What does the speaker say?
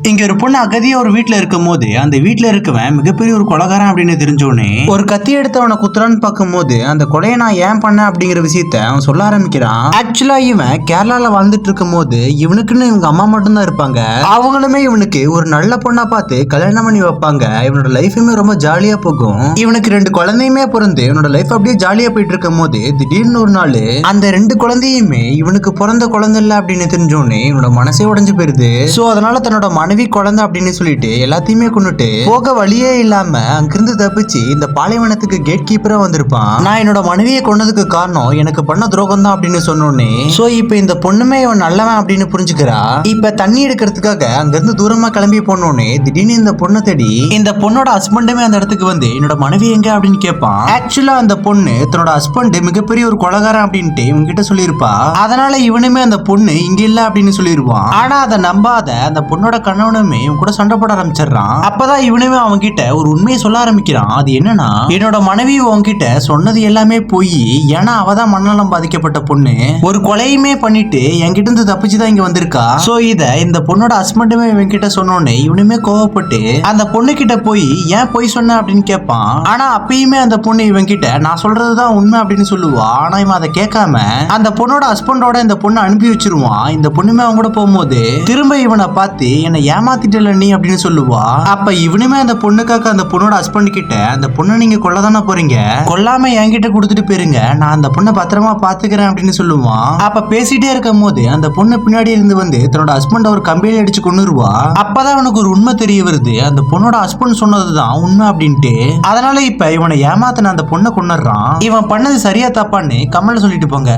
இங்க ஒரு பொண்ணு அகதியா ஒரு வீட்டுல இருக்கும் போது அந்த வீட்டுல இருக்கவன் மிகப்பெரிய ஒரு கொலைகாரன் அப்படின்னு தெரிஞ்சோடனே ஒரு கத்தி எடுத்து அவனை குத்துறான்னு பார்க்கும் போது அந்த கொலையை நான் ஏன் பண்ண அப்படிங்கிற விஷயத்த அவன் சொல்ல ஆரம்பிக்கிறான். ஆக்சுவலா இவன் கேரளால வாழ்ந்துட்டு இருக்கும் போது இவனுக்குன்னு இவங்க அம்மா மட்டும்தான் இருப்பாங்க. அவங்களுமே இவனுக்கு ஒரு நல்ல பொண்ணா பார்த்து கல்யாணம் பண்ணி வைப்பாங்க. இவனோட லைஃபுமே ரொம்ப ஜாலியா போகும். இவனுக்கு 2 குழந்தையுமே பிறந்து இவனோட லைஃப் அப்படியே ஜாலியா போயிட்டு இருக்கும் போது திடீர்னு ஒரு நாள் அந்த 2 குழந்தையுமே இவனுக்கு பிறந்த குழந்தை இல்ல அப்படின்னு தெரிஞ்சோடனே இவனோட மனசே உடைஞ்சு போயிருது. சோ அதனால தன்னோட மனைவி குழந்தை அப்படின்னு சொல்லிட்டு எல்லாத்தையுமே கொண்டுட்டு போக வழியே இல்லாம அங்கிருந்து தப்பிச்சு இந்த பாலைவனத்துக்கு கேட் கீப்பரா வந்திருப்பான். நான் என்னோட மனைவியை கொன்னதுக்கு காரணம் எனக்கு பண்ண துரோகம் தான் அப்படின்னு சொன்னோன்னே சோ இப்ப இந்த பொண்ணுமே இவன் நல்லவன் அப்படின்னு புரிஞ்சுக்கிறா. இப்ப தண்ணி எடுக்கிறதுக்காக அங்கிருந்து தூரமா கிளம்பி போனோடனே திடீர்னு இந்த பொண்ணை தேடி இந்த பொண்ணோட ஹஸ்பண்டுமே அந்த இடத்துக்கு வந்து என்னோட மனைவி எங்க அப்படின்னு கேட்பான். ஆக்சுவலா அந்த பொண்ணு தன்னோட ஹஸ்பண்ட் மிகப்பெரிய ஒரு கொலைகாரன் அப்படின்ட்டு இவங்கிட்ட சொல்லியிருப்பா. அதனால இவனுமே அந்த பொண்ணு இங்க இல்ல அப்படின்னு சொல்லிடுவான். ஆனா அதை நம்பாத அந்த பொண்ணோட கணவனுமே இவன் கூட சண்டை போட ஆரம்பிச்சிடறான். அப்பதான் இவனுமே அவன் கிட்ட ஒரு உண்மையை சொல்ல ஆரம்பிக்கிறான். அது என்னன்னா என்னோட மனைவி உன்கிட்ட சொன்னது எல்லாமே போய், ஏன்னா அவதான் மண்ணலம் பாதிக்கப்பட்ட பொண்ணு, ஒரு கொலையுமே பண்ணிட்டு என்கிட்ட இருந்து தப்பிச்சுதான் இங்க வந்திருக்கா. சோ இத இந்த பொண்ணோட ஹஸ்பண்டுமே இவன் கிட்ட சொன்னோன்னே இவனுமே கோவப்பட்டு அந்த பொண்ணு கிட்ட போய் ஏன் போய் சொன்ன அப்படின்னு கேட்பான். ஆனா அப்பயுமே அந்த பொண்ணு இவன் கிட்ட நான் சொல்றதுதான் உண்மை அப்படின்னு சொல்லுவா. ஆனா இவன் அதை கேட்காம அந்த பொண்ணோட ஹஸ்பண்டோட இந்த பொண்ணை அனுப்பி வச்சிருவான். இந்த பொண்ணுமே அவங்க கூட போகும்போது திரும்ப இவனை பார்த்து என்னை ஏமாத்திட்டல நீ அப்படின்னு சொல்லுவா. அப்ப இவனுமே அந்த பொண்ணுக்காக அந்த பொண்ணோட ஹஸ்பண்ட் கிட்ட அந்த பொண்ணை நீங்க கொல்லதானே போறீங்க, கொல்லாம என்கிட்ட கொடுத்துட்டு போயிருங்க, நான் அந்த பொண்ணை பத்திரமா பாத்துக்கிறேன் அப்படின்னு சொல்லுவான். அப்ப பேசிட்டே இருக்கும் போது அந்த பொண்ணு பின்னாடி இருந்து வந்து தன்னோட ஹஸ்பண்ட் ஒரு கம்பியில அடிச்சு கொன்னுருவா. அப்பதான் அவனுக்கு ஒரு உண்மை தெரிய வருது, அந்த பொண்ணோட ஹஸ்பண்ட் சொன்னதுதான் உண்மை அப்படின்ட்டு. அதனால இப்ப இவனை ஏமாத்தின அந்த பொண்ணை கொன்னுறான். இவன் பண்ணது சரியா தப்பான்னு கமெண்ட்ல சொல்லிட்டு போங்க.